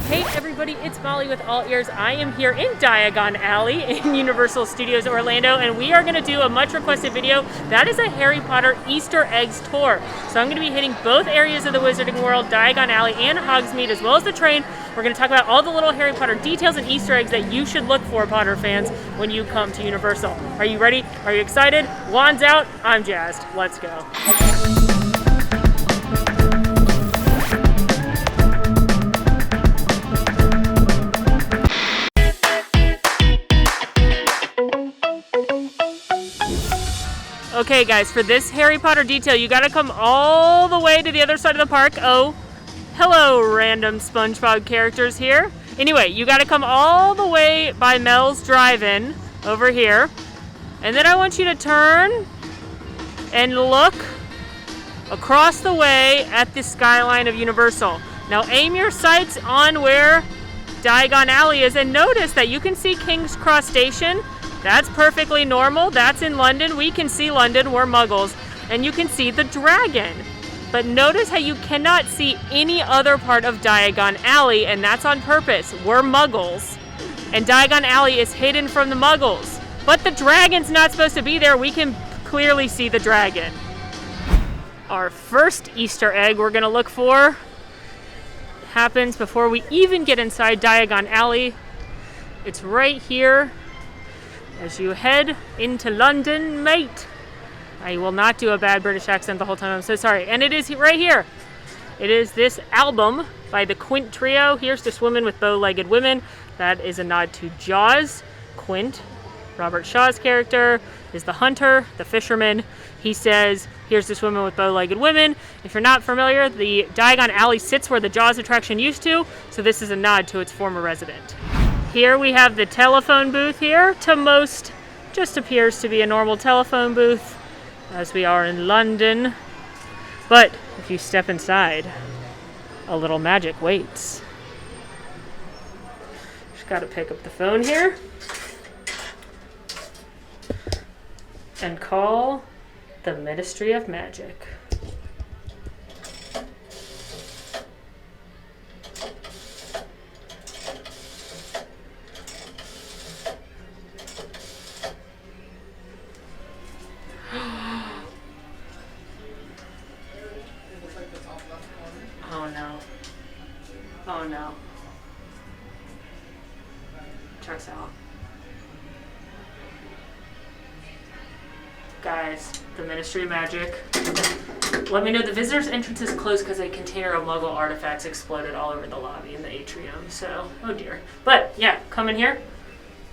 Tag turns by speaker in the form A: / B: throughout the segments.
A: Hey everybody, it's Molly with All Ears. I am here in Diagon Alley in Universal Studios Orlando, and we are going to do a much requested video. That is a Harry Potter Easter eggs tour. So I'm going to be hitting both areas of the Wizarding World, Diagon Alley and Hogsmeade, as well as the train. We're going to talk about all the little Harry Potter details and Easter eggs that you should look for, Potter fans, when you come to Universal. Are you ready? Are you excited? Wands out. I'm jazzed. Let's go. Okay guys, for this Harry Potter detail, you gotta come all the way to the other side of the park. Oh, hello random SpongeBob characters here. Anyway, you gotta come all the way by Mel's Drive-In over here. And then I want you to turn and look across the way at the skyline of Universal. Now aim your sights on where Diagon Alley is and notice that you can see King's Cross Station. That's perfectly normal. That's in London. We can see London. We're muggles. And you can see the dragon. But notice how you cannot see any other part of Diagon Alley, and that's on purpose. We're muggles. And Diagon Alley is hidden from the muggles. But the dragon's not supposed to be there. We can clearly see the dragon. Our first Easter egg we're going to look for happens before we even get inside Diagon Alley. It's right here. As you head into London, mate. I will not do a bad British accent the whole time. I'm so sorry. And it is right here. It is this album by the Quint Trio. Here's to Swimming with Bow-Legged Women. That is a nod to Jaws. Quint, Robert Shaw's character, is the hunter, the fisherman. He says, here's to Swimming with Bow-Legged Women. If you're not familiar, the Diagon Alley sits where the Jaws attraction used to. So this is a nod to its former resident. Here we have the telephone booth here. To most, just appears to be a normal telephone booth, as we are in London. But if you step inside, a little magic waits. Just gotta pick up the phone here and call the Ministry of Magic. Oh no. Checks out. Guys, the Ministry of Magic. Let me know the visitor's entrance is closed because a container of Muggle artifacts exploded all over the lobby in the atrium. So, oh dear. But yeah, come in here.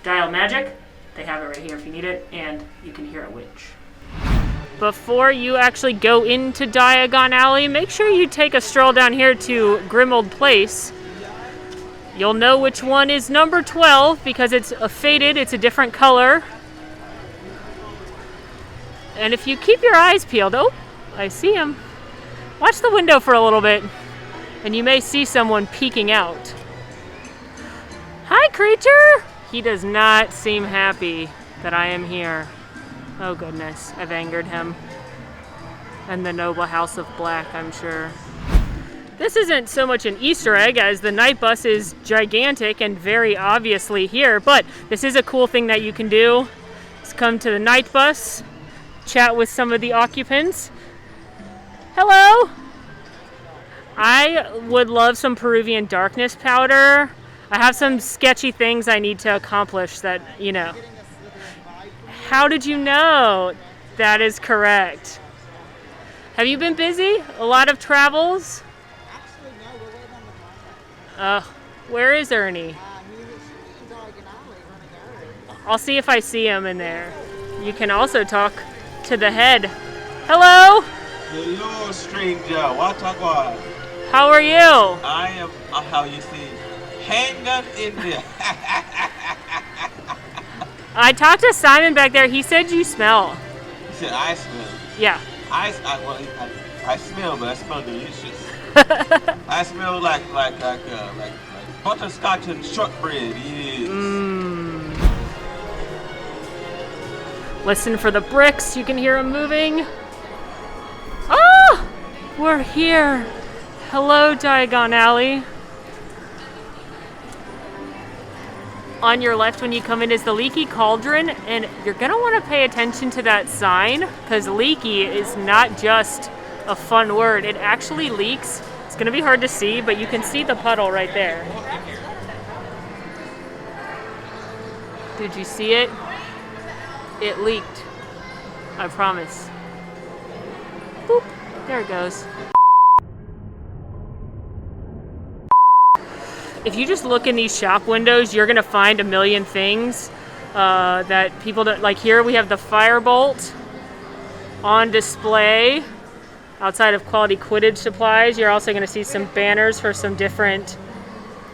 A: Dial magic. They have it right here if you need it, and you can hear a witch. Before you actually go into Diagon Alley, make sure you take a stroll down here to Grimmauld Place. You'll know which one is number 12 because it's faded, it's a different color. And if you keep your eyes peeled, oh, I see him. Watch the window for a little bit, and you may see someone peeking out. Hi, creature! He does not seem happy that I am here. Oh goodness, I've angered him. And the noble house of black, I'm sure. This isn't so much an Easter egg as the night bus is gigantic and very obviously here, but this is a cool thing that you can do. Let's come to the night bus, chat with some of the occupants. Hello! I would love some Peruvian darkness powder. I have some sketchy things I need to accomplish that, you know. How did you know? That is correct. Have you been busy? A lot of travels?
B: Actually, no, we're waiting on the phone.
A: Where is Ernie?
B: He's in Diagon Alley running errands.
A: I'll see if I see him in there. You can also talk to the head. Hello?
C: Hello, stranger. What a god.
A: How are you?
C: I am, how you say, hanging in there.
A: I talked to Simon back there. He said you smell.
C: He said I smell.
A: Yeah.
C: I smell, but I smell delicious. I smell like butterscotch and shortbread. Yes.
A: Listen for the bricks. You can hear them moving. Ah! We're here. Hello, Diagon Alley. On your left when you come in is the Leaky Cauldron, and you're gonna want to pay attention to that sign, because leaky is not just a fun word, it actually leaks. It's gonna be hard to see, but you can see the puddle right there. Did you see it? It leaked. I promise. Boop. There it goes. If you just look in these shop windows, you're gonna find a million things that people don't like. Here we have the Firebolt on display outside of Quality Quidditch Supplies. You're also gonna see some banners for some different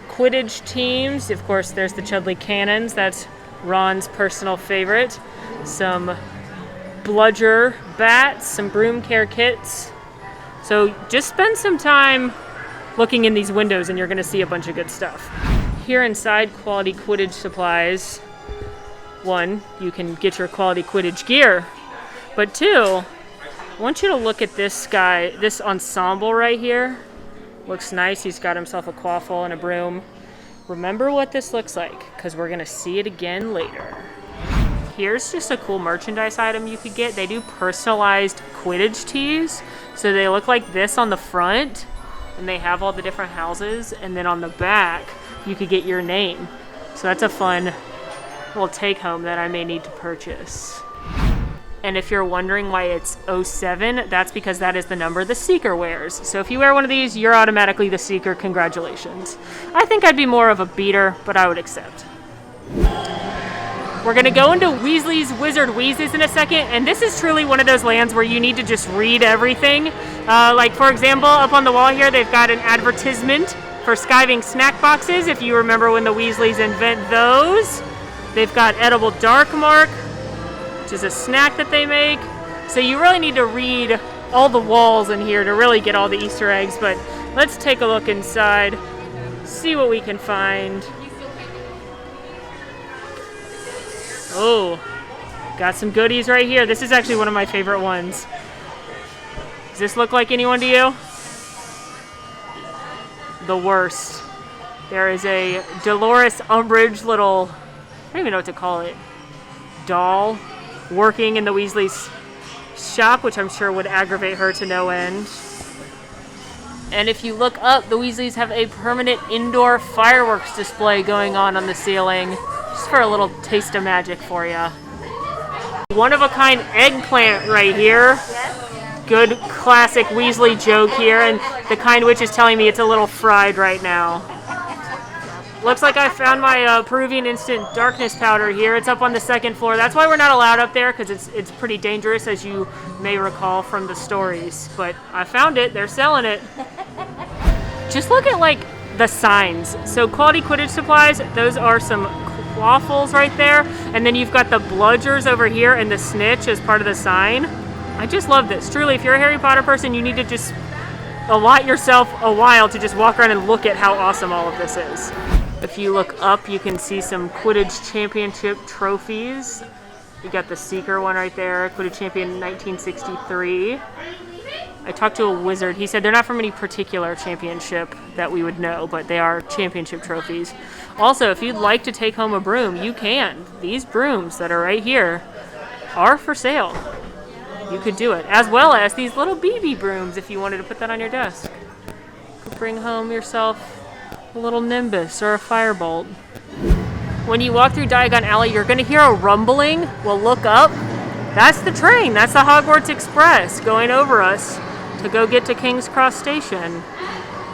A: Quidditch teams. Of course, there's the Chudley Cannons. That's Ron's personal favorite. Some bludger bats, some broom care kits. So just spend some time looking in these windows and you're going to see a bunch of good stuff. Here inside Quality Quidditch Supplies, one, you can get your Quality Quidditch gear, but two, I want you to look at this guy, this ensemble right here. Looks nice. He's got himself a quaffle and a broom. Remember what this looks like, because we're going to see it again later. Here's just a cool merchandise item you could get. They do personalized Quidditch tees. So they look like this on the front, and they have all the different houses, and then on the back, you could get your name. So that's a fun little take-home that I may need to purchase. And if you're wondering why it's 07, that's because that is the number the Seeker wears. So if you wear one of these, you're automatically the Seeker. Congratulations. I think I'd be more of a beater, but I would accept. We're gonna go into Weasley's Wizard Wheezes in a second, and this is truly one of those lands where you need to just read everything. Like for example, up on the wall here, they've got an advertisement for skiving snack boxes, if you remember when the Weasleys invent those. They've got edible Dark Mark, which is a snack that they make. So you really need to read all the walls in here to really get all the Easter eggs, but let's take a look inside, see what we can find. Oh, got some goodies right here. This is actually one of my favorite ones. Does this look like anyone to you? The worst. There is a Dolores Umbridge little, I don't even know what to call it, doll working in the Weasley's shop, which I'm sure would aggravate her to no end. And if you look up, the Weasleys have a permanent indoor fireworks display going on the ceiling. Just for a little taste of magic for you. One-of-a-kind eggplant right here. Good classic Weasley joke here, and the kind witch is telling me it's a little fried right now. Looks like I found my Peruvian Instant Darkness powder here. It's up on the second floor. That's why we're not allowed up there, because it's pretty dangerous, as you may recall from the stories. But I found it. They're selling it. Just look at, like, the signs. So Quality Quidditch Supplies, those are some waffles right there, and then you've got the bludgers over here and the snitch as part of the sign. I just love this. Truly, if you're a Harry Potter person, you need to just allot yourself a while to just walk around and look at how awesome all of this is. If you look up, you can see some Quidditch Championship trophies. You got the Seeker one right there, Quidditch Champion 1963. I talked to a wizard. He said they're not from any particular championship that we would know, but they are championship trophies. Also, if you'd like to take home a broom, you can. These brooms that are right here are for sale. You could do it. As well as these little BB brooms if you wanted to put that on your desk. You could bring home yourself a little Nimbus or a Firebolt. When you walk through Diagon Alley, you're going to hear a rumbling. Well, look up. That's the train. That's the Hogwarts Express going over us to go get to King's Cross Station.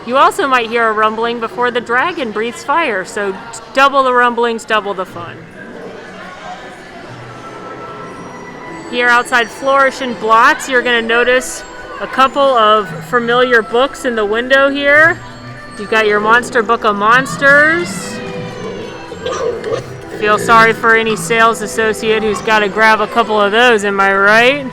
A: You also might hear a rumbling before the dragon breathes fire, so double the rumblings, double the fun. Here outside Flourish and Blotts, you're going to notice a couple of familiar books in the window here. You've got your Monster Book of Monsters. Feel sorry for any sales associate who's got to grab a couple of those, am I right?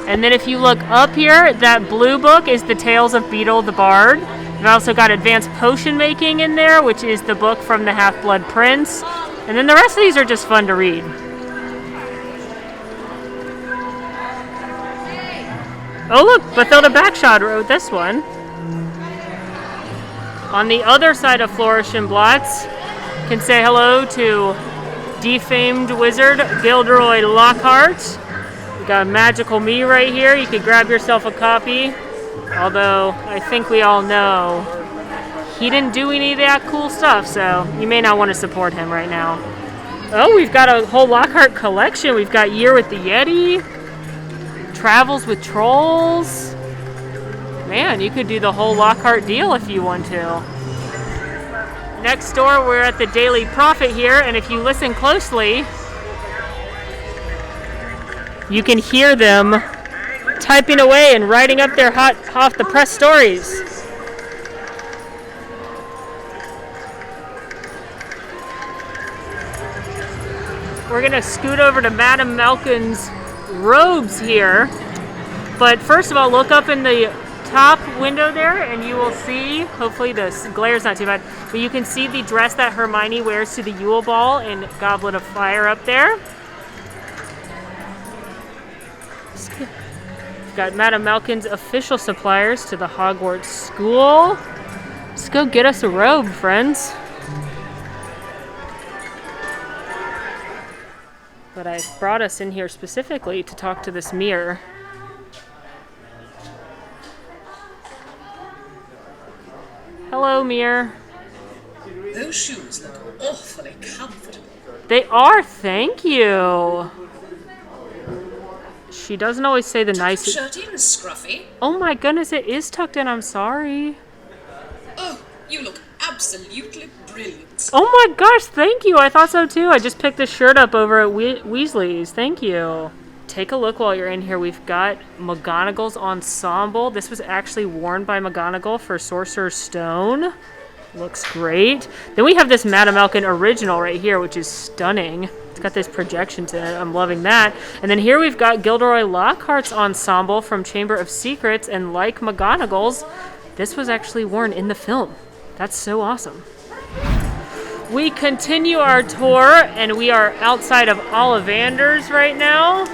A: And then if you look up here, that blue book is the Tales of Beetle the Bard. You've also got Advanced Potion Making in there, which is the book from the Half-Blood Prince. And then the rest of these are just fun to read. Oh look, Bathilda Backshot wrote this one. On the other side of Flourish and Blotts, can say hello to defamed wizard Gilderoy Lockhart. We got Magical Me right here. You could grab yourself a copy. Although I think we all know he didn't do any of that cool stuff, so you may not want to support him right now. Oh, we've got a whole Lockhart collection. We've got Year with the Yeti, Travels with Trolls. Man, you could do the whole Lockhart deal if you want to. Next door, we're at the Daily Prophet here, and if you listen closely, you can hear them typing away and writing up their hot off the press stories. We're gonna scoot over to Madame Malkin's robes here, but first of all, look up in the top window there and you will see, hopefully the glare's not too bad, but you can see the dress that Hermione wears to the Yule Ball in Goblet of Fire up there. We've got Madame Malkin's official suppliers to the Hogwarts School. Let's go get us a robe, friends. But I brought us in here specifically to talk to this mirror. Hello, mirror.
D: Those shoes look awfully comfortable.
A: They are, thank you. She doesn't always say the nicest.
D: Shirt in, Scruffy.
A: Oh my goodness, it is tucked in. I'm sorry.
D: Oh, you look absolutely brilliant.
A: Oh my gosh, thank you. I thought so too. I just picked this shirt up over at Weasley's. Thank you. Take a look while you're in here. We've got McGonagall's ensemble. This was actually worn by McGonagall for Sorcerer's Stone. Looks great. Then we have this Madame Malkin original right here, which is stunning. It's got this projections in it. I'm loving that. And then here we've got Gilderoy Lockhart's ensemble from Chamber of Secrets, and like McGonagall's, this was actually worn in the film. That's so awesome. We continue our tour, and we are outside of Ollivander's right now.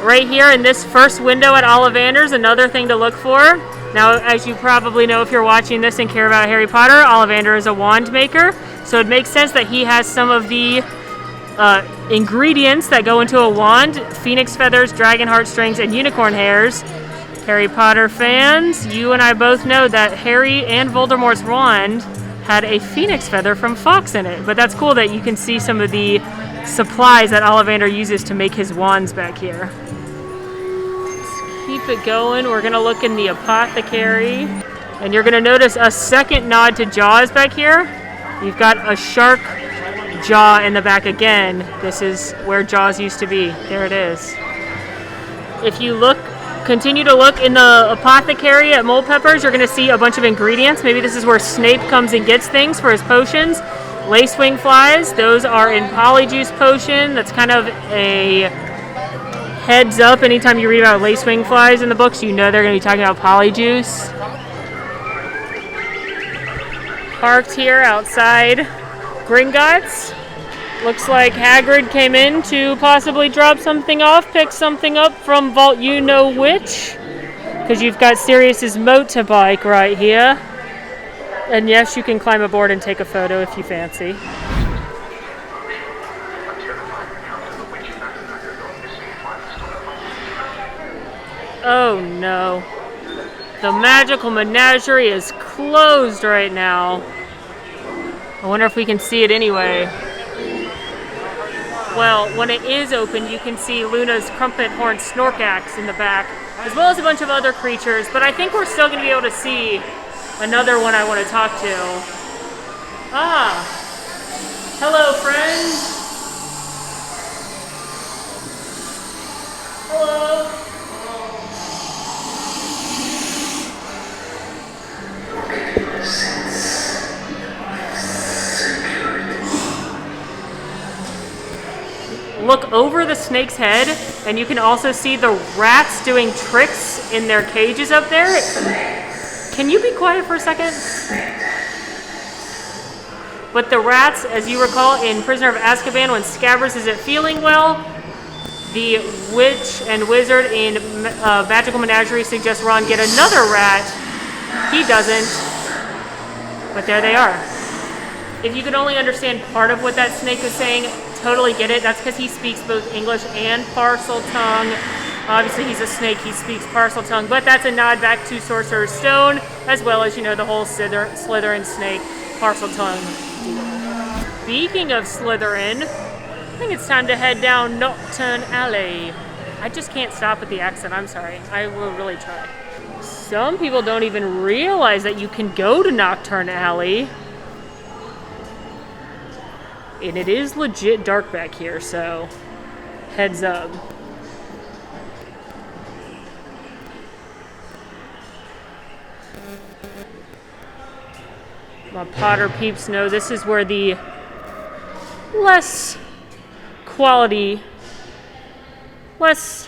A: Right here in this first window at Ollivander's, another thing to look for. Now, as you probably know if you're watching this and care about Harry Potter, Ollivander is a wand maker, so it makes sense that he has some of the ingredients that go into a wand: phoenix feathers, dragon heartstrings, and unicorn hairs. Harry Potter fans, you and I both know that Harry and Voldemort's wand had a phoenix feather from Fox in it, but that's cool that you can see some of the supplies that Ollivander uses to make his wands back here. Keep it going. We're going to look in the apothecary. And you're going to notice a second nod to Jaws back here. You've got a shark jaw in the back again. This is where Jaws used to be. There it is. If you continue to look in the apothecary at Mole Peppers, you're going to see a bunch of ingredients. Maybe this is where Snape comes and gets things for his potions. Lacewing flies, those are in Polyjuice Potion. That's kind of a heads up. Anytime you read about lacewing flies in the books, you know they're going to be talking about Polyjuice. Parked here outside Gringotts. Looks like Hagrid came in to possibly drop something off, pick something up from Vault You Know Which. Because you've got Sirius's motorbike right here. And yes, you can climb aboard and take a photo if you fancy. Oh no. The magical menagerie is closed right now. I wonder if we can see it anyway. Well, when it is open, you can see Luna's crumpet-horned Snorkax in the back, as well as a bunch of other creatures, but I think we're still going to be able to see another one I want to talk to. Ah! Hello, friends! Hello! Look over the snake's head, and you can also see the rats doing tricks in their cages up there. Can you be quiet for a second? But the rats, as you recall, in Prisoner of Azkaban, when Scabbers isn't feeling well, the witch and wizard in Magical Menagerie suggests Ron get another rat. He doesn't. But there they are. If you could only understand part of what that snake was saying, totally get it. That's because he speaks both English and Parcel Tongue. Obviously, he's a snake. He speaks Parcel Tongue, but that's a nod back to Sorcerer's Stone, as well as, the whole Slytherin snake, Parcel Tongue. Speaking of Slytherin, I think it's time to head down Knockturn Alley. I just can't stop with the accent. I'm sorry. I will really try. Some people don't even realize that you can go to Knockturn Alley. And it is legit dark back here, so heads up. My Potter peeps know this is where the less quality, less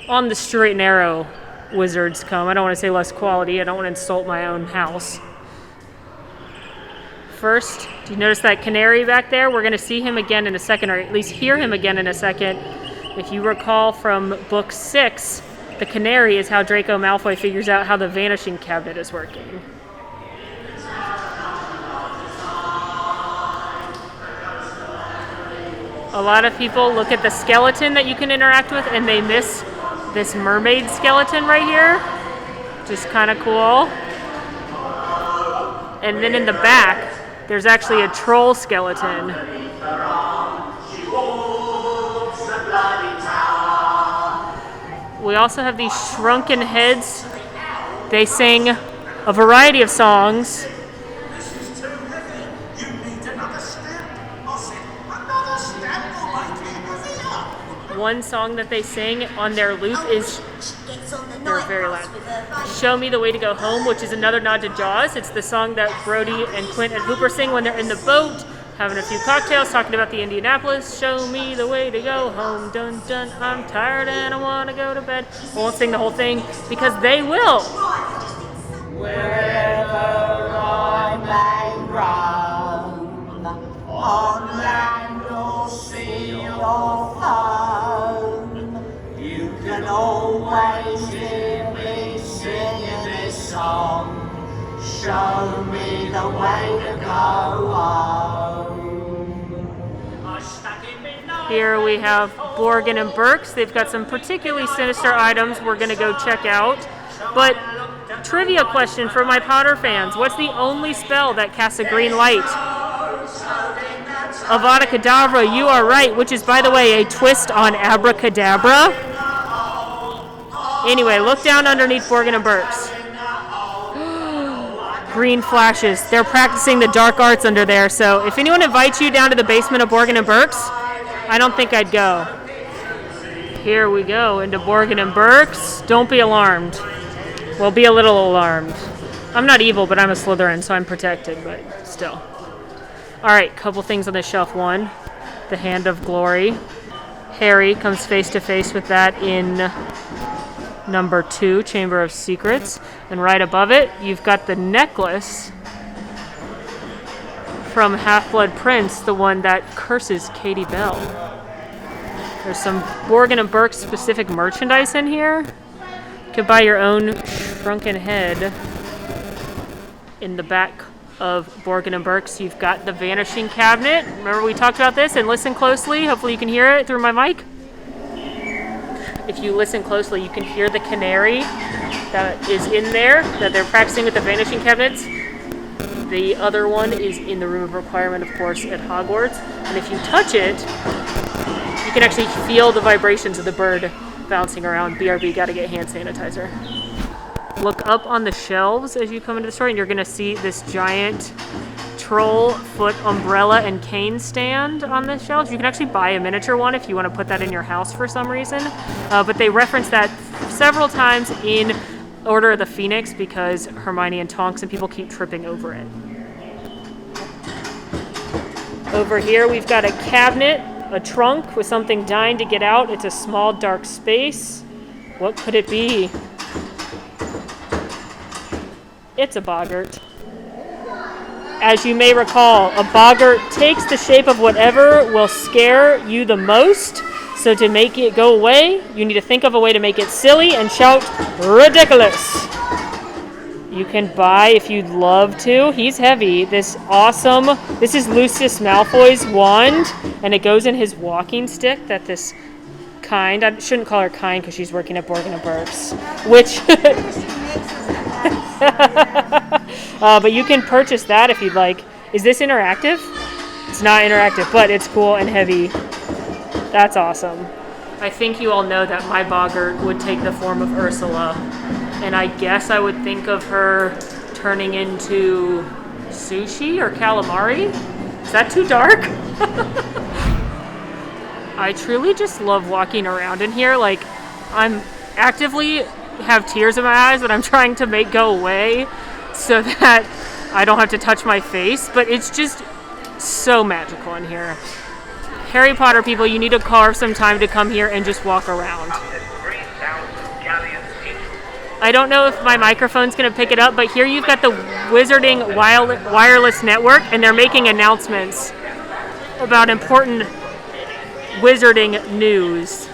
A: on the straight and narrow wizards come. I don't want to say less quality. I don't want to insult my own house. First, do you notice that canary back there? We're going to see him again in a second, or at least hear him again in a second. If you recall from book 6, the canary is how Draco Malfoy figures out how the vanishing cabinet is working. A lot of people look at the skeleton that you can interact with and they miss this mermaid skeleton right here. Just kind of cool. And then in the back, there's actually a troll skeleton. We also have these shrunken heads. They sing a variety of songs. One song that they sing on their loop is, they're very loud, Show Me the Way to Go Home, which is another nod to Jaws. It's the song that Brody and Quint and Hooper sing when they're in the boat, having a few cocktails, talking about the Indianapolis. Show me the way to go home, dun dun, I'm tired and I want to go to bed. I won't sing the whole thing because they will.
B: Wherever I may roam, on land or sea or home, you can always hear me singing this song. Show me the way to go home.
A: Here we have Borgin and Burkes. They've got some particularly sinister items we're going to go check out. But trivia question for my Potter fans. What's the only spell that casts a green light? Avada Kedavra, you are right, which is, by the way, a twist on Abracadabra. Anyway, look down underneath Borgin and Burkes. Green flashes. They're practicing the dark arts under there, so if anyone invites you down to the basement of Borgin and Burkes, I don't think I'd go. Here we go into Borgin and Burkes. Don't be alarmed. Well, be a little alarmed. I'm not evil, but I'm a Slytherin, so I'm protected, but still. Alright, couple things on the shelf. One, the Hand of Glory. Harry comes face to face with that in number 2, Chamber of Secrets. And right above it, you've got the necklace from Half-Blood Prince, the one that curses Katie Bell. There's some Borgin and Burkes specific merchandise in here. You could buy your own shrunken head. In the back of Borgin and Burkes, you've got the Vanishing Cabinet. Remember we talked about this? And listen closely. Hopefully you can hear it through my mic. If you listen closely, you can hear the canary that is in there, that they're practicing with the Vanishing Cabinets. The other one is in the Room of Requirement, of course, at Hogwarts. And if you touch it, you can actually feel the vibrations of the bird bouncing around. BRB, gotta get hand sanitizer. Look up on the shelves as you come into the store, and you're gonna see this giant troll foot umbrella and cane stand on the shelves. You can actually buy a miniature one if you want to put that in your house for some reason. But they reference that several times in Order of the Phoenix because Hermione and Tonks and people keep tripping over it. Over here we've got a cabinet, a trunk with something dying to get out. It's a small dark space. What could it be? It's a boggart. As you may recall, a boggart takes the shape of whatever will scare you the most. So to make it go away, you need to think of a way to make it silly and shout, ridiculous. You can buy if you'd love to. He's heavy. This is Lucius Malfoy's wand, and it goes in his walking stick that this kind, I shouldn't call her kind because she's working at Borgin and Burkes, which, but you can purchase that if you'd like. Is this interactive? It's not interactive, but it's cool and heavy. That's awesome. I think you all know that my boggart would take the form of Ursula, and I guess I would think of her turning into sushi or calamari. Is that too dark? I truly just love walking around in here. Like, I'm actively have tears in my eyes that I'm trying to make go away so that I don't have to touch my face, but it's just so magical in here. Harry Potter people, you need to carve some time to come here and just walk around. I don't know if my microphone's going to pick it up, but here you've got the Wizarding Wireless Network, and they're making announcements about important Wizarding news.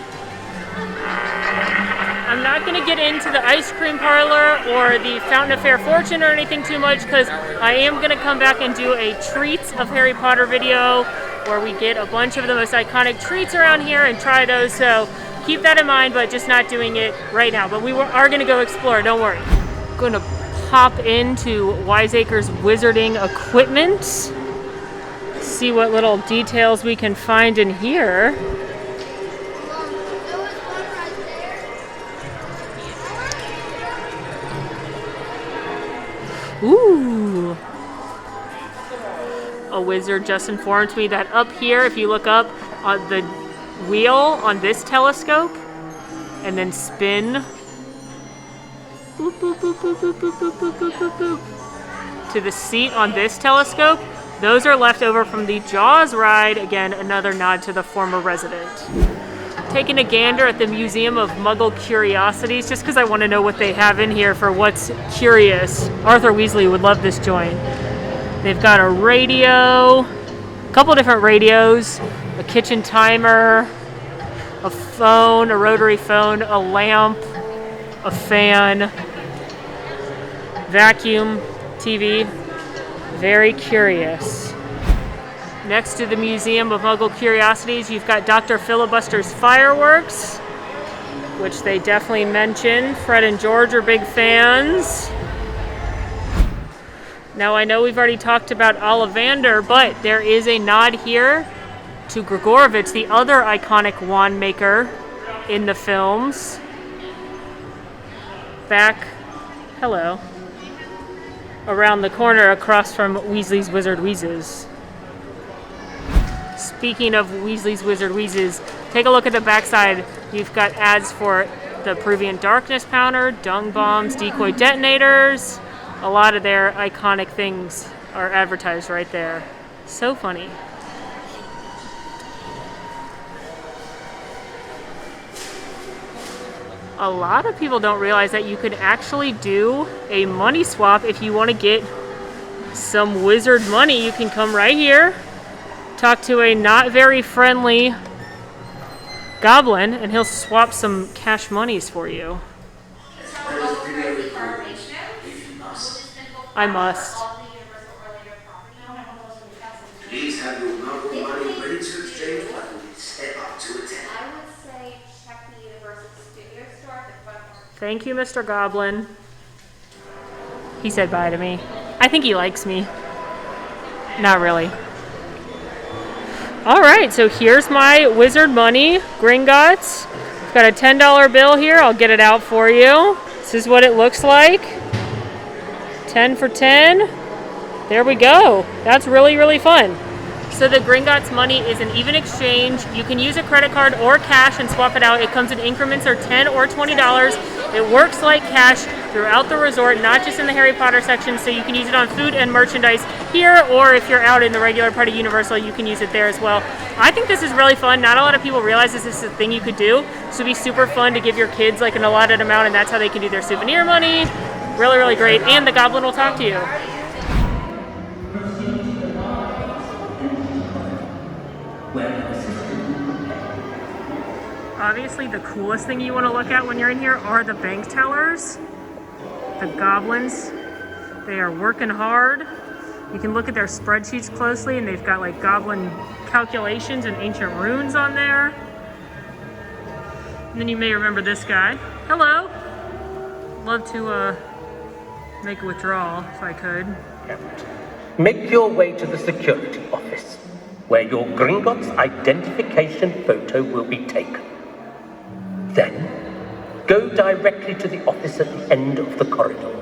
A: I'm not going to get into the ice cream parlor or the Fountain of Fair Fortune or anything too much, because I am going to come back and do a Treats of Harry Potter video where we get a bunch of the most iconic treats around here and try those, so keep that in mind, but just not doing it right now. But we are going to go explore, don't worry. I'm going to pop into Wiseacres Wizarding Equipment, see what little details we can find in here. Ooh. A wizard just informed me that up here, if you look up on the wheel on this telescope and then spin boop, boop, boop, boop, boop, boop, boop, boop, boop, boop, boop, to the seat on this telescope, those are left over from the Jaws ride. Again, another nod to the former resident. Taking a gander at the Museum of Muggle Curiosities, just because I want to know what they have in here for what's curious. Arthur Weasley would love this joint. They've got a radio, a couple different radios, a kitchen timer, a phone, a rotary phone, a lamp, a fan, vacuum, TV. Very curious. Next to the Museum of Muggle Curiosities, you've got Dr. Filibuster's Fireworks, which they definitely mention. Fred and George are big fans. Now, I know we've already talked about Ollivander, but there is a nod here to Gregorovitch, the other iconic wand maker in the films. Back, hello, around the corner across from Weasley's Wizard Wheezes. Speaking of Weasley's Wizard Wheezes, take a look at the backside. You've got ads for the Peruvian Darkness Powder, dung bombs, decoy detonators. A lot of their iconic things are advertised right there. So funny. A lot of people don't realize that you could actually do a money swap if you want to get some wizard money. You can come right here, talk to a not very friendly goblin, and he'll swap some cash monies for you. I must.
E: Please have your Muggle money ready to exchange when we step up to attend.
F: I would say check the Universal Studio store at the front.
A: Thank you, Mr. Goblin. He said bye to me. I think he likes me. Not really. Alright, so here's my wizard money, Gringotts. Got a $10 bill here. I'll get it out for you. This is what it looks like. 10 for 10. There we go. That's really, really fun. So the Gringotts money is an even exchange. You can use a credit card or cash and swap it out. It comes in increments of $10 or $20. It works like cash throughout the resort, not just in the Harry Potter section, so you can use it on food and merchandise here, or if you're out in the regular part of Universal, you can use it there as well. I think this is really fun. Not a lot of people realize this is a thing you could do. So it'd be super fun to give your kids like an allotted amount, and that's how they can do their souvenir money. Really, really great. And the goblin will talk to you. Obviously, the coolest thing you want to look at when you're in here are the bank tellers. The goblins They are working hard. You can look at their spreadsheets closely, and they've got like goblin calculations and ancient runes on there. And then you may remember this guy. Hello. Love to make a withdrawal if I could.
G: Make your way to the security office, where your Gringotts identification photo will be taken. Then, go directly to the office at the end of the corridor.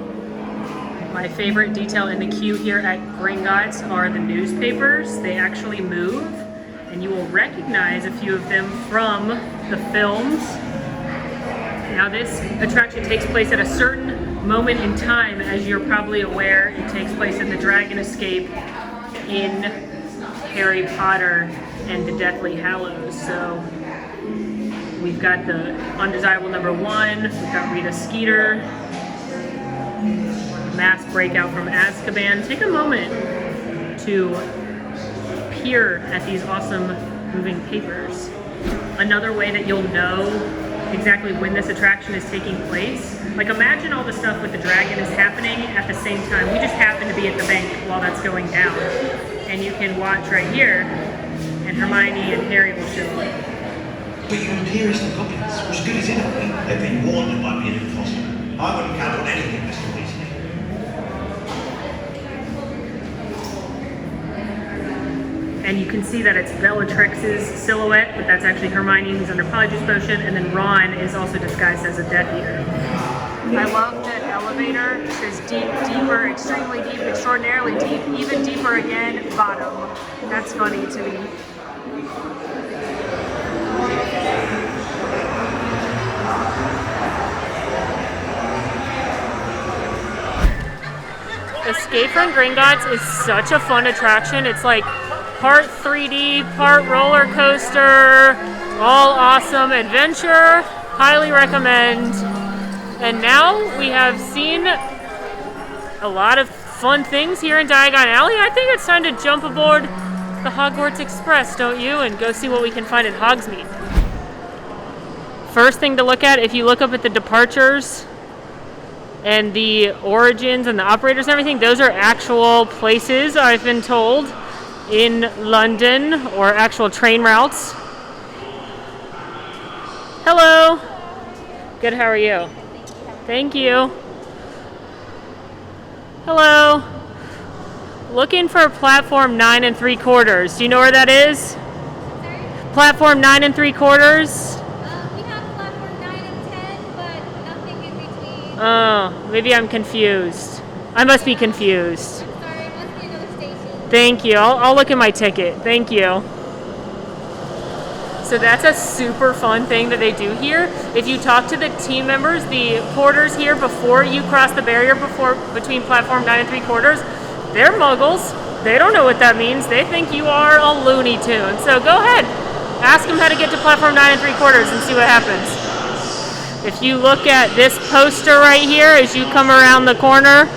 A: My favorite detail in the queue here at Gringotts are the newspapers. They actually move, and you will recognize a few of them from the films. Now this attraction takes place at a certain moment in time. As you're probably aware, it takes place in the Dragon Escape in Harry Potter and the Deathly Hallows. So we've got the undesirable number 1, we've got Rita Skeeter, mass breakout from Azkaban. Take a moment to peer at these awesome moving papers. Another way that you'll know exactly when this attraction is taking place, like imagine all the stuff with the dragon is happening at the same time. We just happen to be at the bank while that's going down. And you can watch right here, and Hermione and Harry will show up.
H: But you appear as the goblins. What's good is in it? They've been warned it might be an impossible. I wouldn't count on anything, Mr. Weasley.
A: And you can see that it's Bellatrix's silhouette, but that's actually Hermione who's under Polyjuice Potion, and then Ron is also disguised as a Death Eater. I love that elevator. It says deep, deeper, extremely deep, extraordinarily deep, even deeper again, bottom. That's funny to me. Escape from Gringotts is such a fun attraction. It's like part 3D, part roller coaster, all awesome adventure. Highly recommend. And now we have seen a lot of fun things here in Diagon Alley. I think it's time to jump aboard the Hogwarts Express, don't you? And go see what we can find in Hogsmeade. First thing to look at, if you look up at the departures and the origins and the operators and everything, those are actual places, I've been told, in London, or actual train routes. Hello. Good, how are you? Thank you. Hello. Looking for platform 9 3/4. Do you know where that is?
F: Sorry?
A: Platform 9 3/4.
F: We have platform 9 and 10, but nothing in between.
A: Oh, maybe I'm confused. I must be confused.
F: I'm sorry, it must be another station.
A: Thank you. I'll look at my ticket. Thank you. So that's a super fun thing that they do here. If you talk to the team members, the porters here, before you cross the barrier between platform 9 3/4, they're muggles. They don't know what that means. They think you are a Looney Tune. So go ahead. Ask them how to get to platform 9 3/4 and see what happens. If you look at this poster right here as you come around the corner,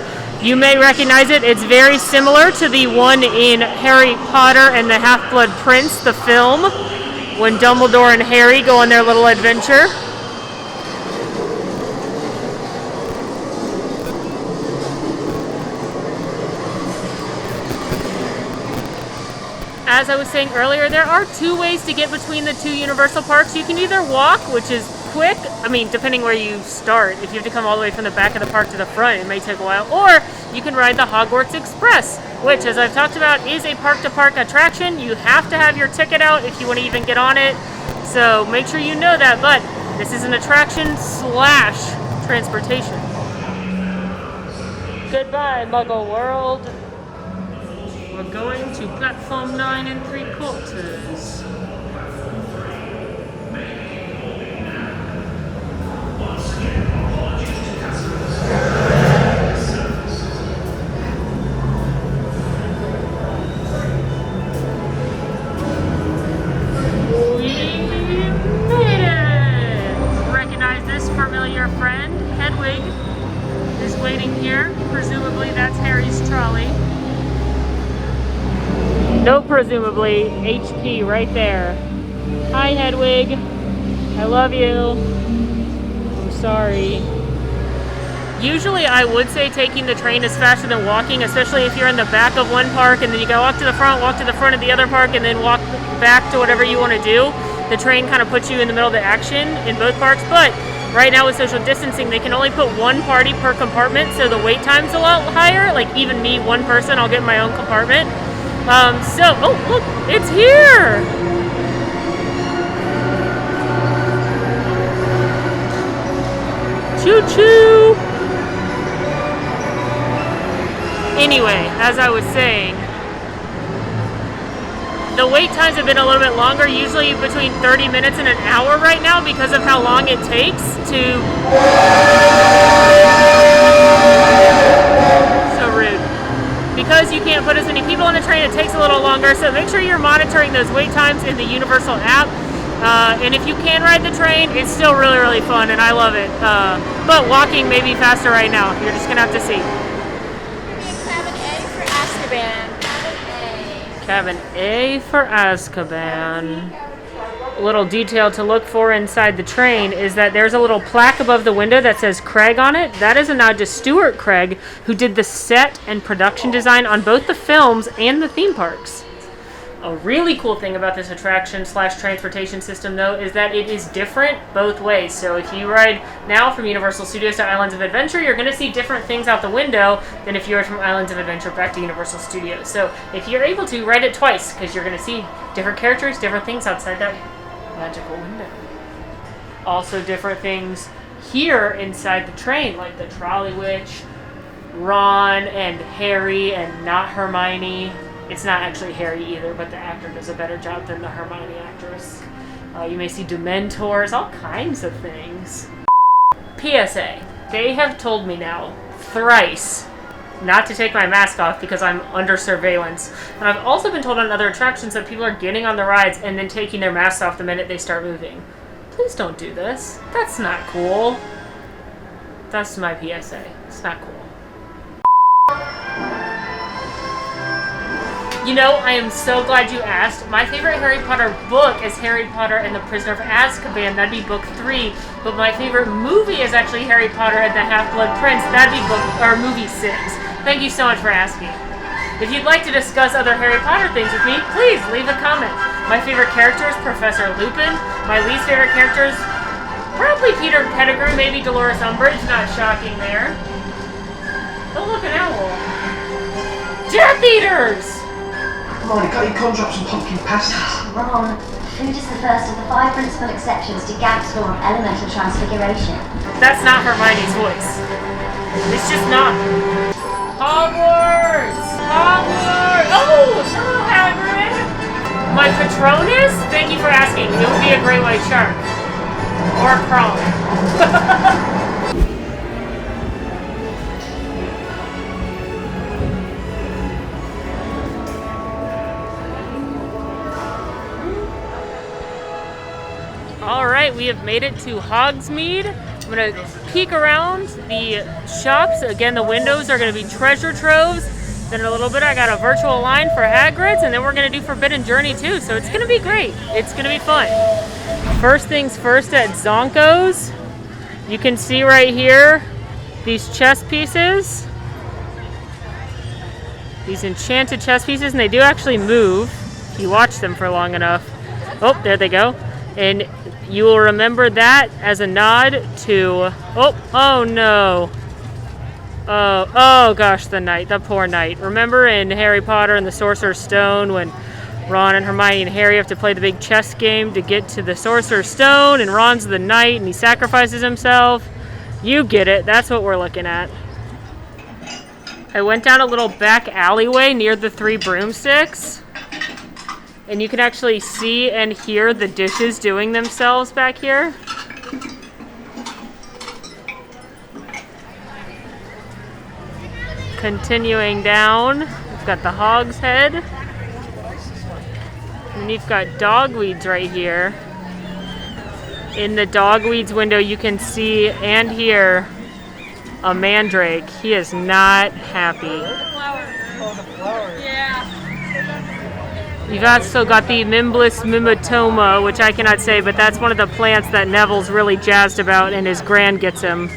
A: you may recognize it. It's very similar to the one in Harry Potter and the Half-Blood Prince, the film, when Dumbledore and Harry go on their little adventure. As I was saying earlier, there are 2 ways to get between the 2 Universal parks. You can either walk, which is quick, I mean, depending where you start. If you have to come all the way from the back of the park to the front, it may take a while. Or you can ride the Hogwarts Express, which, as I've talked about, is a park-to-park attraction. You have to have your ticket out if you want to even get on it. So make sure you know that, but this is an attraction / transportation. Goodbye, Muggle World. We're going to platform 9 3/4. Familiar friend, Hedwig, is waiting here. Presumably that's Harry's trolley. No, presumably, HP right there. Hi, Hedwig. I love you. I'm sorry. Usually I would say taking the train is faster than walking, especially if you're in the back of one park and then you gotta walk to the front of the other park, and then walk back to whatever you want to do. The train kind of puts you in the middle of the action in both parks, but right now with social distancing, they can only put one party per compartment, so the wait time's a lot higher. Like even me, one person, I'll get my own compartment. Oh look, it's here! Choo-choo! Anyway, as I was saying, the wait times have been a little bit longer, usually between 30 minutes and an hour right now because of how long it takes to... So rude. Because you can't put as many people on the train, it takes a little longer, so make sure you're monitoring those wait times in the Universal app. And if you can ride the train, it's still really, really fun, and I love it. But walking may be faster right now. You're just going to have to see.
F: Cabin A for Azkaban.
A: Cabin A for Azkaban. A little detail to look for inside the train is that there's a little plaque above the window that says Craig on it. That is a nod to Stuart Craig, who did the set and production design on both the films and the theme parks. A really cool thing about this attraction/transportation system, though, is that it is different both ways. So if you ride now from Universal Studios to Islands of Adventure, you're going to see different things out the window than if you ride from Islands of Adventure back to Universal Studios. So if you're able to, ride it twice, because you're going to see different characters, different things outside that magical window. Also different things here inside the train, like the Trolley Witch, Ron and Harry, and not Hermione. It's not actually Harry either, but the actor does a better job than the Hermione actress. You may see Dementors, all kinds of things. PSA. They have told me now, thrice, not to take my mask off because I'm under surveillance. And I've also been told on other attractions that people are getting on the rides and then taking their masks off the minute they start moving. Please don't do this. That's not cool. That's my PSA. It's not cool. You know, I am so glad you asked. My favorite Harry Potter book is Harry Potter and the Prisoner of Azkaban. That'd be book 3. But my favorite movie is actually Harry Potter and the Half-Blood Prince. That'd be movie 6. Thank you so much for asking. If you'd like to discuss other Harry Potter things with me, please leave a comment. My favorite character is Professor Lupin. My least favorite character is probably Peter Pettigrew, maybe Dolores Umbridge. Not shocking there. Oh, look, an owl. Death Eaters!
H: Come on, you got your corn drops and pumpkin pasties.
I: Ron, food is the first of the 5 principal exceptions to Gamp's law of elemental transfiguration.
A: That's not Hermione's voice. It's just not. Hogwarts! Hogwarts! Oh! Hello, Hagrid! My Patronus? Thank you for asking. It would be a great white shark. Or a prawn. Alright, we have made it to Hogsmeade. I'm going to peek around the shops. Again, the windows are going to be treasure troves. Then in a little bit I got a virtual line for Hagrid's, and then we're going to do Forbidden Journey too. So it's going to be great. It's going to be fun. First things first at Zonko's. You can see right here these chess pieces. These enchanted chess pieces, and they do actually move if you watch them for long enough. Oh, there they go. And you will remember that as a nod to... Oh no. Oh gosh, the knight, the poor knight. Remember in Harry Potter and the Sorcerer's Stone when Ron and Hermione and Harry have to play the big chess game to get to the Sorcerer's Stone, and Ron's the knight and he sacrifices himself? You get it, that's what we're looking at. I went down a little back alleyway near the 3 broomsticks. And you can actually see and hear the dishes doing themselves back here. Continuing down, we've got the Hog's Head. And you've got Dogweeds right here. In the Dogweeds window, you can see and hear a mandrake. He is not happy. You've also got the Mimblis mimetoma, which I cannot say, but that's one of the plants that Neville's really jazzed about and his gran gets him.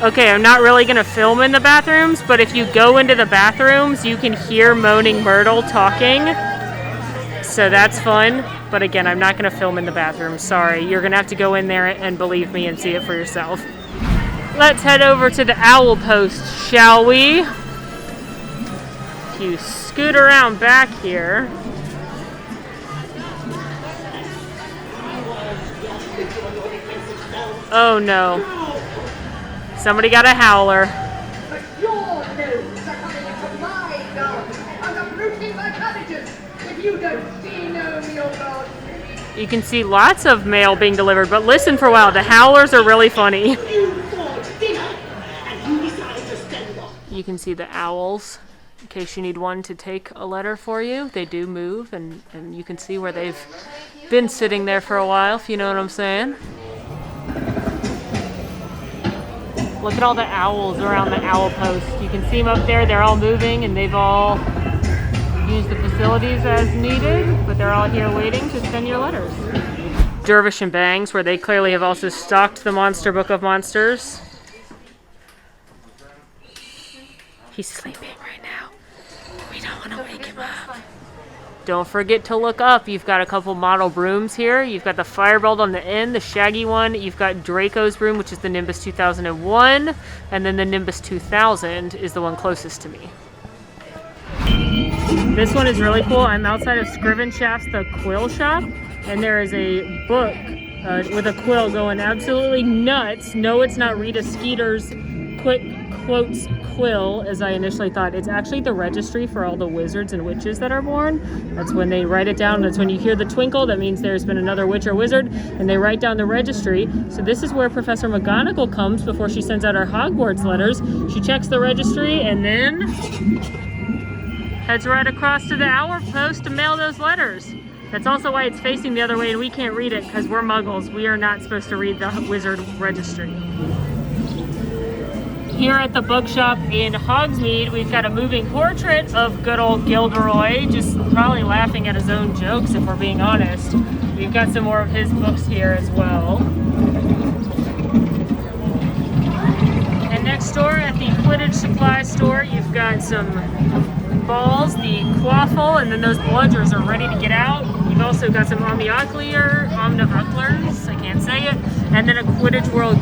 A: Okay, I'm not really gonna film in the bathrooms, but if you go into the bathrooms, you can hear Moaning Myrtle talking. So that's fun. But again, I'm not gonna film in the bathrooms. Sorry, you're gonna have to go in there and believe me and see it for yourself. Let's head over to the owl post, shall we? If you scoot around back here. Oh no. Somebody got a howler.
J: Your notes are coming into my garden. I'm uprooting my cabbages. If you don't see no your garden.
A: You can see lots of mail being delivered, but listen for a while. The howlers are really funny. You can see the owls. In case you need one to take a letter for you, they do move, and you can see where they've been sitting there for a while, if you know what I'm saying. Look at all the owls around the owl post. You can see them up there. They're all moving, and they've all used the facilities as needed, but they're all here waiting to send your letters. Dervish and Bangs, where they clearly have also stocked the Monster Book of Monsters. He's sleeping right now. We don't want to wake him up. Don't forget to look up. You've got a couple model brooms here. You've got the Firebolt on the end, the shaggy one. You've got Draco's broom, which is the Nimbus 2001. And then the Nimbus 2000 is the one closest to me. This one is really cool. I'm outside of Scrivenshaft's The Quill Shop. And there is a book with a quill going absolutely nuts. No, it's not Rita Skeeter's Quick Quotes quill, as I initially thought. It's actually the registry for all the wizards and witches that are born. That's when they write it down. That's when you hear the twinkle. That means there's been another witch or wizard, and they write down the registry. So this is where Professor McGonagall comes before she sends out her Hogwarts letters. She checks the registry and then heads right across to the hour post to mail those letters. That's also why it's facing the other way and we can't read it, because we're muggles. We are not supposed to read the wizard registry. Here at the bookshop in Hogsmeade, we've got a moving portrait of good old Gilderoy, just probably laughing at his own jokes if we're being honest. We've got some more of his books here as well. And next door at the Quidditch supply store, you've got some balls, the quaffle, and then those bludgers are ready to get out. You've also got some omni-ucklers, I can't say it, and then a Quidditch World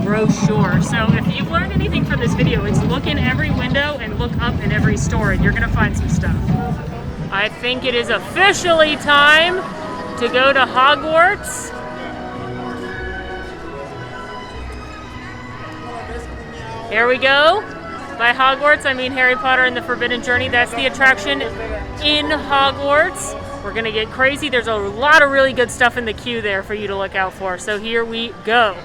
A: brochure. So if you've learned anything from this video, it's look in every window and look up in every store, and you're gonna find some stuff. I think it is officially time to go to Hogwarts. Here we go. By Hogwarts, I mean Harry Potter and the Forbidden Journey. That's the attraction in Hogwarts. We're gonna get crazy. There's a lot of really good stuff in the queue there for you to look out for. So here we go.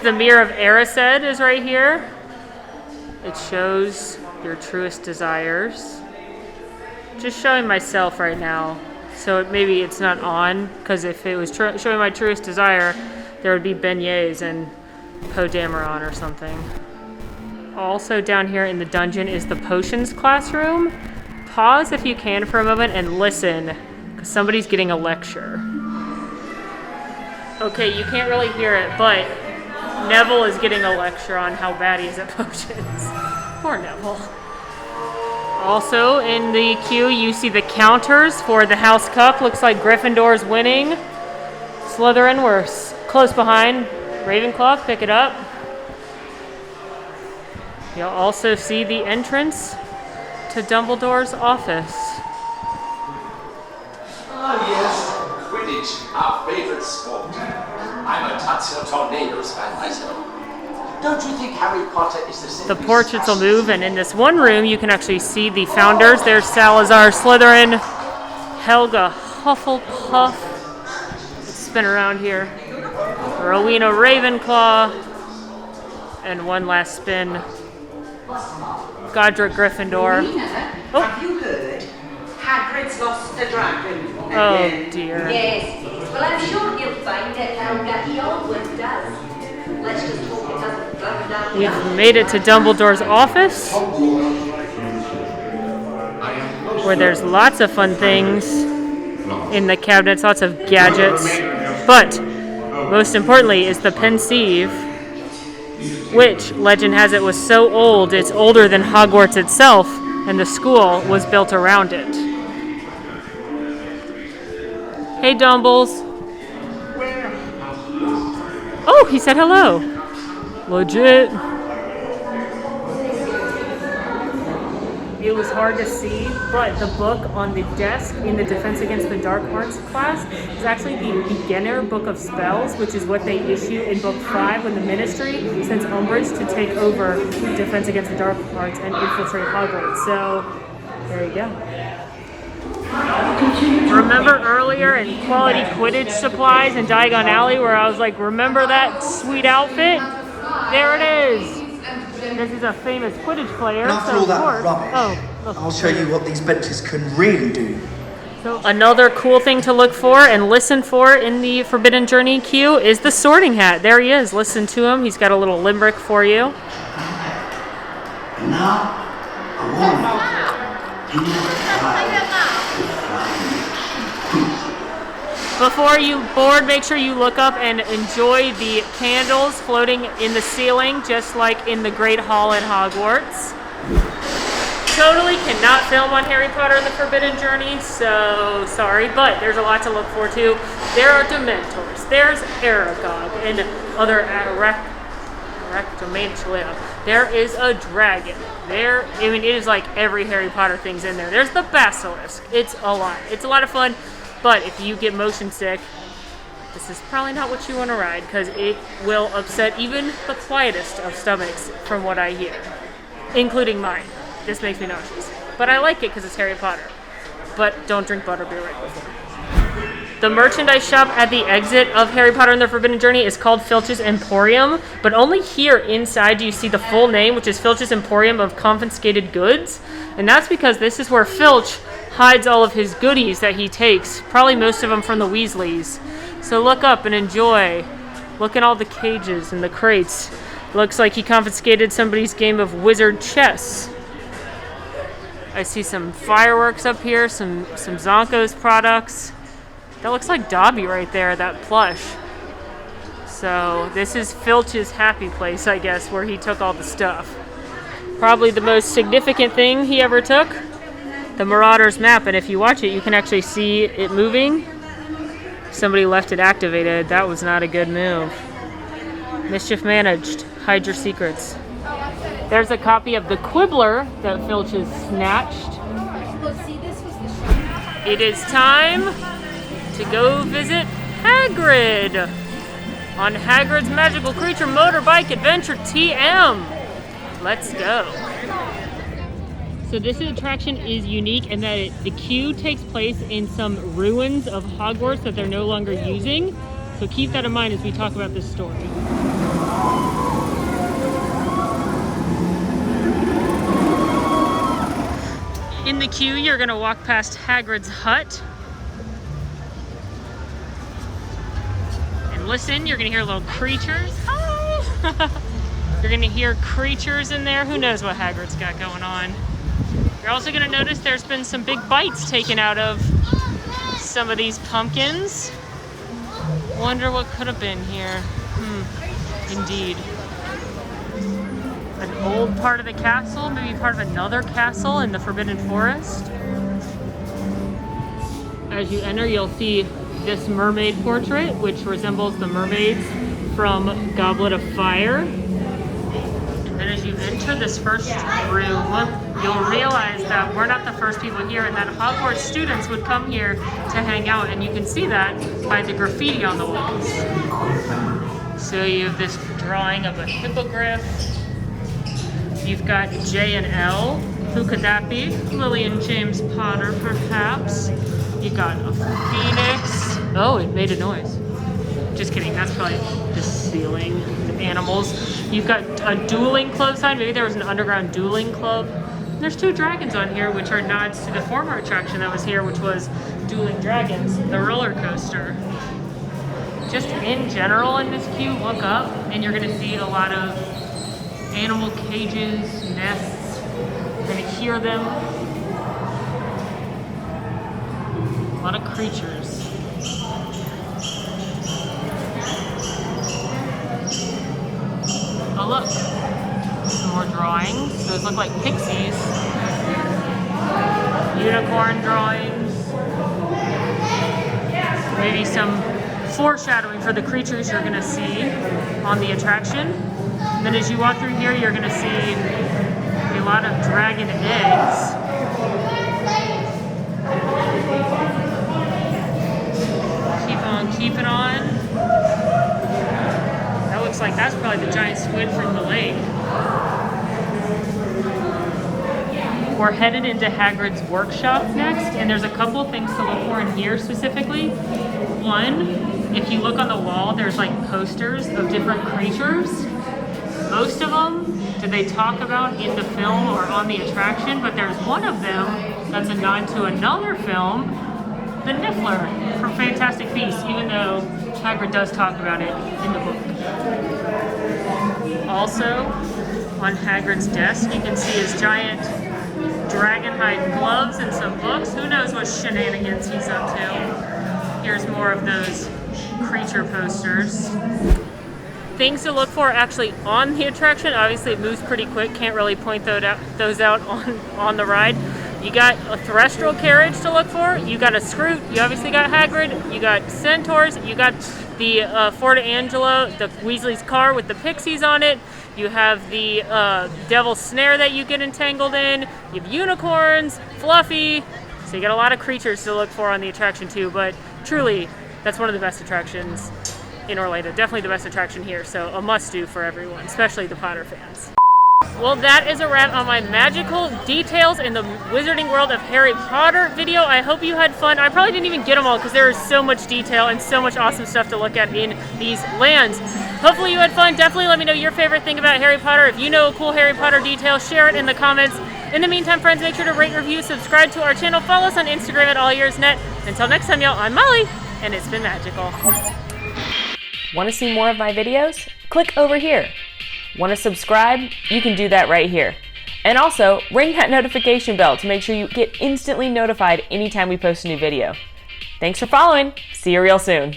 A: The Mirror of Erised is right here. It shows your truest desires. Just showing myself right now. So maybe it's not on, because if it was showing my truest desire, there would be beignets and Poe Dameron or something. Also down here in the dungeon is the potions classroom. Pause if you can for a moment and listen, because somebody's getting a lecture. Okay, you can't really hear it, but Neville is getting a lecture on how bad he is at potions. Poor Neville. Also in the queue, you see the counters for the House Cup. Looks like Gryffindor's winning. Slytherin, we're close behind. Ravenclaw, pick it up. You'll also see the entrance to Dumbledore's office.
E: Ah, yes, Quidditch, our favorite sport. I'm a Tatsuo Tornadoes fan myself. Don't you think Harry Potter is the same?
A: The portraits will move, and in this one room, you can actually see the founders. There's Salazar Slytherin, Helga Hufflepuff. Let's spin around here. Rowena Ravenclaw, and one last spin. Godric Gryffindor. Oh.
K: Have you heard? Hagrid's lost the dragon.
A: Oh dear.
I: Yes, well I'm sure he'll find it, Helga. He always does. Let's just hope it doesn't burn down.
A: We've made it to Dumbledore's office, where there's lots of fun things. in the cabinets, lots of gadgets. But most importantly is the pensieve, which legend has it was so old it's older than Hogwarts itself, and the school was built around it. Hey, Dumbles. Oh, he said hello. Legit. It was hard to see, but the book on the desk in the Defense Against the Dark Arts class is actually the beginner book of spells, which is what they issue in book 5 when the Ministry sends Umbridge to take over Defense Against the Dark Arts and infiltrate Hogwarts. So, there you go. Remember earlier in Quality Quidditch Supplies in Diagon Alley where I was like, remember that sweet outfit? There it is. This is a famous Quidditch player.
L: And after all that rubbish, I'll show you what these benches can really do.
A: So another cool thing to look for and listen for in the Forbidden Journey queue is the Sorting Hat. There he is. Listen to him. He's got a little limerick for you.
H: And now, a warning.
A: Before you board, make sure you look up and enjoy the candles floating in the ceiling, just like in the Great Hall at Hogwarts. Totally cannot film on Harry Potter and the Forbidden Journey, so sorry, but there's a lot to look forward to. There are Dementors, there's Aragog, and other Arachnomantula. There is a dragon. It is like every Harry Potter thing's in there. There's the Basilisk. It's a lot. It's a lot of fun. But if you get motion sick, this is probably not what you want to ride because it will upset even the quietest of stomachs from what I hear, including mine. This makes me nauseous. But I like it because it's Harry Potter. But don't drink butterbeer right before. The merchandise shop at the exit of Harry Potter and the Forbidden Journey is called Filch's Emporium, but only here inside do you see the full name, which is Filch's Emporium of Confiscated Goods. And that's because this is where Filch hides all of his goodies that he takes, probably most of them from the Weasleys. So look up and enjoy. Look at all the cages and the crates. Looks like he confiscated somebody's game of wizard chess. I see some fireworks up here, some Zonko's products. That looks like Dobby right there, that plush. So this is Filch's happy place, I guess, where he took all the stuff. Probably the most significant thing he ever took, the Marauders map, and if you watch it, you can actually see it moving. Somebody left it activated. That was not a good move. Mischief managed. Hide your secrets. There's a copy of the Quibbler that Filch has snatched. It is time to go visit Hagrid on Hagrid's Magical Creature Motorbike Adventure TM. Let's go. So this attraction is unique in that the queue takes place in some ruins of Hogwarts that they're no longer using. So keep that in mind as we talk about this story. In the queue, you're gonna walk past Hagrid's hut. And listen, you're gonna hear little creatures. Hi! You're gonna hear creatures in there. Who knows what Hagrid's got going on. You're also going to notice there's been some big bites taken out of some of these pumpkins. Wonder what could have been here. Indeed. An old part of the castle, maybe part of another castle in the Forbidden Forest. As you enter, you'll see this mermaid portrait, which resembles the mermaids from Goblet of Fire. And then as you enter this first room, you'll realize that we're not the first people here and that Hogwarts students would come here to hang out, and you can see that by the graffiti on the walls. So you have this drawing of a hippogriff. You've got J and L. Who could that be? Lily and James Potter, perhaps. You got a phoenix. Oh, it made a noise. Just kidding, that's probably the ceiling, the animals. You've got a dueling club sign. Maybe there was an underground dueling club. There's 2 dragons on here, which are nods to the former attraction that was here, which was Dueling Dragons, the roller coaster. Just in general in this queue, look up, and you're gonna see a lot of animal cages, nests. You're gonna hear them. lot of creatures. Oh look, some more drawings. Those look like pixies. Unicorn drawings. Maybe some foreshadowing for the creatures you're gonna see on the attraction. And then as you walk through here, you're gonna see a lot of dragon eggs. Keep on keeping on. That looks like that's probably the giant squid from the lake. We're headed into Hagrid's workshop next, and there's a couple of things to look for in here specifically. One, if you look on the wall, there's like posters of different creatures. Most of them did they talk about in the film or on the attraction, but there's one of them that's a nod to another film, the Niffler from Fantastic Beasts, even though Hagrid does talk about it in the book. Also, on Hagrid's desk, you can see his giant dragon hide gloves and some books. Who knows what shenanigans he's up to. Here's more of those creature posters. Things to look for actually on the attraction. Obviously it moves pretty quick, can't really point those out on the ride. You got a terrestrial carriage to look for, you got a Scroot, you obviously got Hagrid, you got centaurs, you got the Fort Angelo, the Weasley's car with the pixies on it, you have the devil's snare that you get entangled in, you have unicorns, Fluffy, so you got a lot of creatures to look for on the attraction too, but truly, that's one of the best attractions in Orlando. Definitely the best attraction here, so a must-do for everyone, especially the Potter fans. Well, that is a wrap on my magical details in the Wizarding World of Harry Potter video. I hope you had fun. I probably didn't even get them all because there is so much detail and so much awesome stuff to look at in these lands. Hopefully you had fun. Definitely let me know your favorite thing about Harry Potter. If you know a cool Harry Potter detail, share it in the comments. In the meantime, friends, make sure to rate, review, subscribe to our channel, follow us on Instagram at AllEars.net. Until next time, y'all, I'm Molly, and it's been magical.
M: Want to see more of my videos? Click over here. Want to subscribe? You can do that right here. And also, ring that notification bell to make sure you get instantly notified anytime we post a new video. Thanks for following. See you real soon.